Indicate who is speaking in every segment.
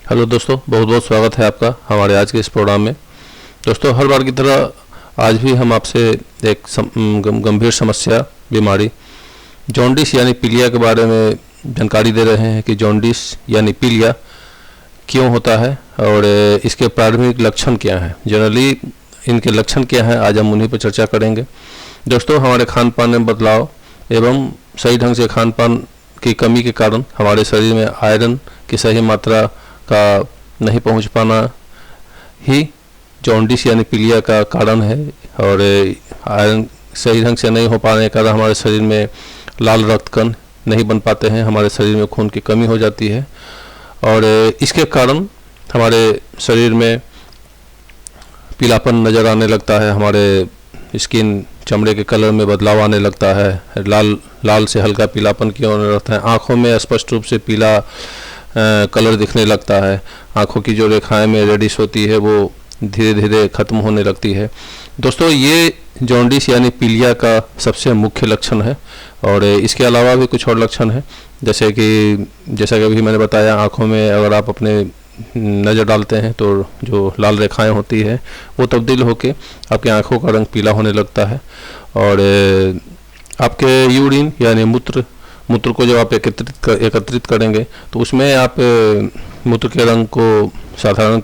Speaker 1: Hello दोस्तों, बहुत बहुत स्वागत है आपका हमारे आज के इस प्रोग्राम में। दोस्तों, हर बार की तरह आज भी हम आपसे एक गंभीर समस्या, बीमारी जॉन्डिस यानी पीलिया के बारे में जानकारी दे रहे हैं कि जॉन्डिस यानी पीलिया क्यों होता है और इसके प्राथमिक लक्षण क्या हैं। जनरली इनके लक्षण क्या हैं, आज हम उन्हीं पर चर्चा करेंगे। दोस्तों, हमारे खान पान में बदलाव एवं सही ढंग से खान पान की कमी के कारण हमारे शरीर में आयरन की सही मात्रा का नहीं पहुंच पाना ही जॉन्डिस यानी पीलिया का कारण है। और आयरन सही ढंग से नहीं हो पाने के कारण हमारे शरीर में लाल रक्त कण नहीं बन पाते हैं, हमारे शरीर में खून की कमी हो जाती है और इसके कारण हमारे शरीर में पीलापन नज़र आने लगता है, हमारे स्किन चमड़े के कलर में बदलाव आने लगता है, लाल से हल्का पीलापन की होने लगता है, आँखों में स्पष्ट रूप से पीला कलर दिखने लगता है, आँखों की जो रेखाएं में रेडिश होती है वो धीरे धीरे ख़त्म होने लगती है। दोस्तों, ये जॉन्डिस यानी पीलिया का सबसे मुख्य लक्षण है और इसके अलावा भी कुछ और लक्षण हैं, जैसा कि अभी मैंने बताया, आँखों में अगर आप अपने नज़र डालते हैं तो जो लाल रेखाएं होती है वो तब्दील होके आपकी आँखों का रंग पीला होने लगता है और आपके यूरिन यानी मूत्र को जब आप एकत्रित करेंगे तो उसमें आप मूत्र के रंग को साधारण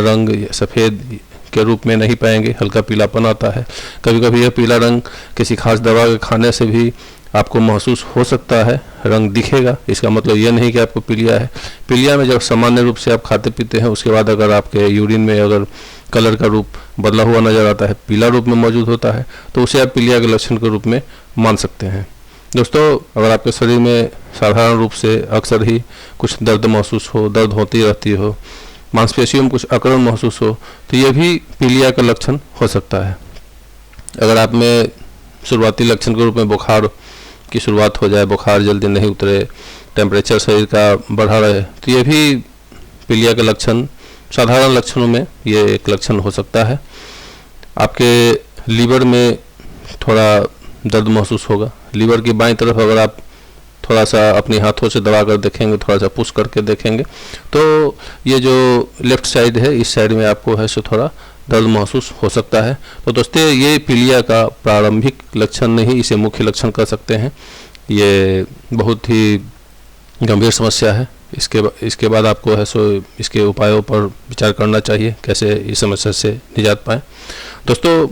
Speaker 1: रंग सफ़ेद के रूप में नहीं पाएंगे, हल्का पीलापन आता है। कभी कभी यह पीला रंग किसी खास दवा के खाने से भी आपको महसूस हो सकता है, रंग दिखेगा। इसका मतलब यह नहीं कि आपको पीलिया है। पीलिया में जब सामान्य रूप से आप खाते पीते हैं उसके बाद अगर आपके यूरिन में अगर कलर का रूप बदला हुआ नज़र आता है, पीला रूप में मौजूद होता है, तो उसे आप पीलिया के लक्षण के रूप में मान सकते हैं। दोस्तों, अगर आपके शरीर में साधारण रूप से अक्सर ही कुछ दर्द महसूस हो, दर्द होती रहती हो, मांसपेशियों में कुछ अकड़न महसूस हो, तो यह भी पीलिया का लक्षण हो सकता है। अगर आप में शुरुआती लक्षण के रूप में बुखार की शुरुआत हो जाए, बुखार जल्दी नहीं उतरे, टेम्परेचर शरीर का बढ़ा रहे, तो यह भी पीलिया का लक्षण, साधारण लक्षणों में ये एक लक्षण हो सकता है। आपके लीवर में थोड़ा दर्द महसूस होगा। लीवर की बाईं तरफ अगर आप थोड़ा सा अपने हाथों से दबा कर देखेंगे, थोड़ा सा पुश करके देखेंगे, तो ये जो लेफ्ट साइड है, इस साइड में आपको है सो थोड़ा दर्द महसूस हो सकता है। तो दोस्तों, ये पीलिया का प्रारंभिक लक्षण नहीं, इसे मुख्य लक्षण कर सकते हैं। ये बहुत ही गंभीर समस्या है। इसके बाद आपको है सो इसके उपायों पर विचार करना चाहिए, कैसे इस समस्या से निजात पाएँ। दोस्तों,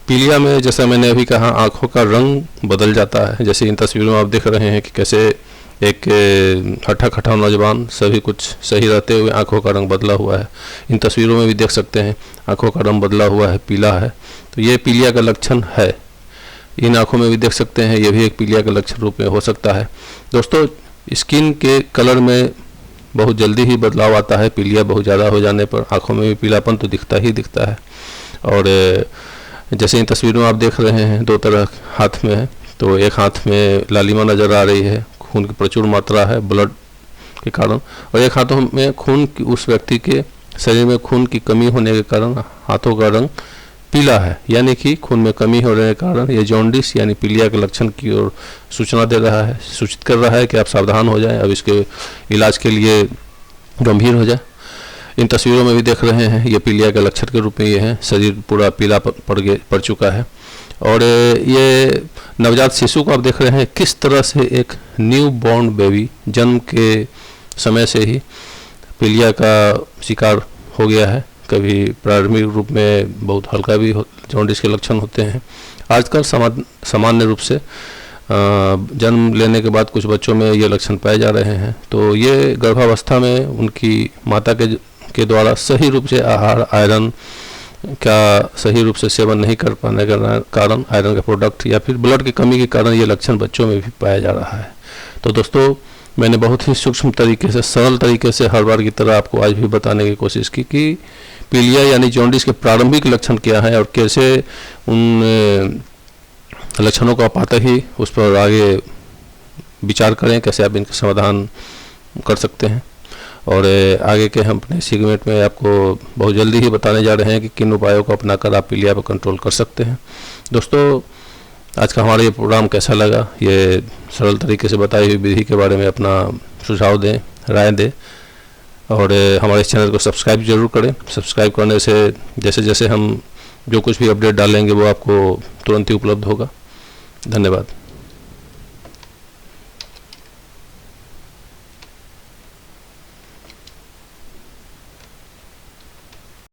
Speaker 1: पीलिया में जैसा मैंने अभी कहा, आँखों का रंग बदल जाता है। जैसे इन तस्वीरों में आप देख रहे हैं कि कैसे एक हट्ठा खट्टा नौजवान, सभी कुछ सही रहते हुए आँखों का रंग बदला हुआ है। इन तस्वीरों में भी देख सकते हैं आँखों का रंग बदला हुआ है, पीला है, तो ये पीलिया का लक्षण है। इन आँखों में भी देख सकते हैं, ये भी एक पीलिया का लक्षण रूप में हो सकता है। दोस्तों, स्किन के कलर में बहुत जल्दी ही बदलाव आता है। पीलिया बहुत ज़्यादा हो जाने पर आँखों में भी पीलापन तो दिखता ही दिखता है। और जैसे इन तस्वीरों में आप देख रहे हैं, दो तरह हाथ में है, तो एक हाथ में लालिमा नज़र आ रही है, खून की प्रचुर मात्रा है ब्लड के कारण, और एक हाथों में खून की, उस व्यक्ति के शरीर में खून की कमी होने के कारण हाथों का रंग पीला है, यानी कि खून में कमी होने के कारण ये जॉन्डिस यानी पीलिया के लक्षण की ओर सूचना दे रहा है, सूचित कर रहा है कि आप सावधान हो जाएं, अब इसके इलाज के लिए गंभीर हो जाए। इन तस्वीरों में भी देख रहे हैं, ये पीलिया के लक्षण के रूप में ये है, शरीर पूरा पीला पड़ चुका है। और ये नवजात शिशु को आप देख रहे हैं किस तरह से एक न्यू बॉर्न बेबी जन्म के समय से ही पीलिया का शिकार हो गया है। कभी प्रारंभिक रूप में बहुत हल्का भी जॉन्डिस के लक्षण होते हैं। आजकल सामान्य रूप से जन्म लेने के बाद कुछ बच्चों में ये लक्षण पाए जा रहे हैं। तो ये गर्भावस्था में उनकी माता के द्वारा सही रूप से आहार, आयरन का सही रूप से सेवन नहीं कर पाने के कारण, आयरन का प्रोडक्ट या फिर ब्लड की कमी के कारण ये लक्षण बच्चों में भी पाया जा रहा है। तो दोस्तों, मैंने बहुत ही सूक्ष्म तरीके से, सरल तरीके से हर बार की तरह आपको आज भी बताने की कोशिश की कि पीलिया यानी जॉन्डिस के प्रारंभिक लक्षण क्या है और कैसे उन लक्षणों को पाते ही उस पर आगे विचार करें, कैसे आप इनका समाधान कर सकते हैं। और आगे के हम अपने सेगमेंट में आपको बहुत जल्दी ही बताने जा रहे हैं कि किन उपायों को अपनाकर आप पीलिया पर कंट्रोल कर सकते हैं। दोस्तों, आज का हमारा ये प्रोग्राम कैसा लगा, ये सरल तरीके से बताई हुई विधि के बारे में अपना सुझाव दें, राय दें। और हमारे इस चैनल को सब्सक्राइब जरूर करें। सब्सक्राइब करने से जैसे जैसे हम जो कुछ भी अपडेट डालेंगे वो आपको तुरंत ही उपलब्ध होगा। धन्यवाद।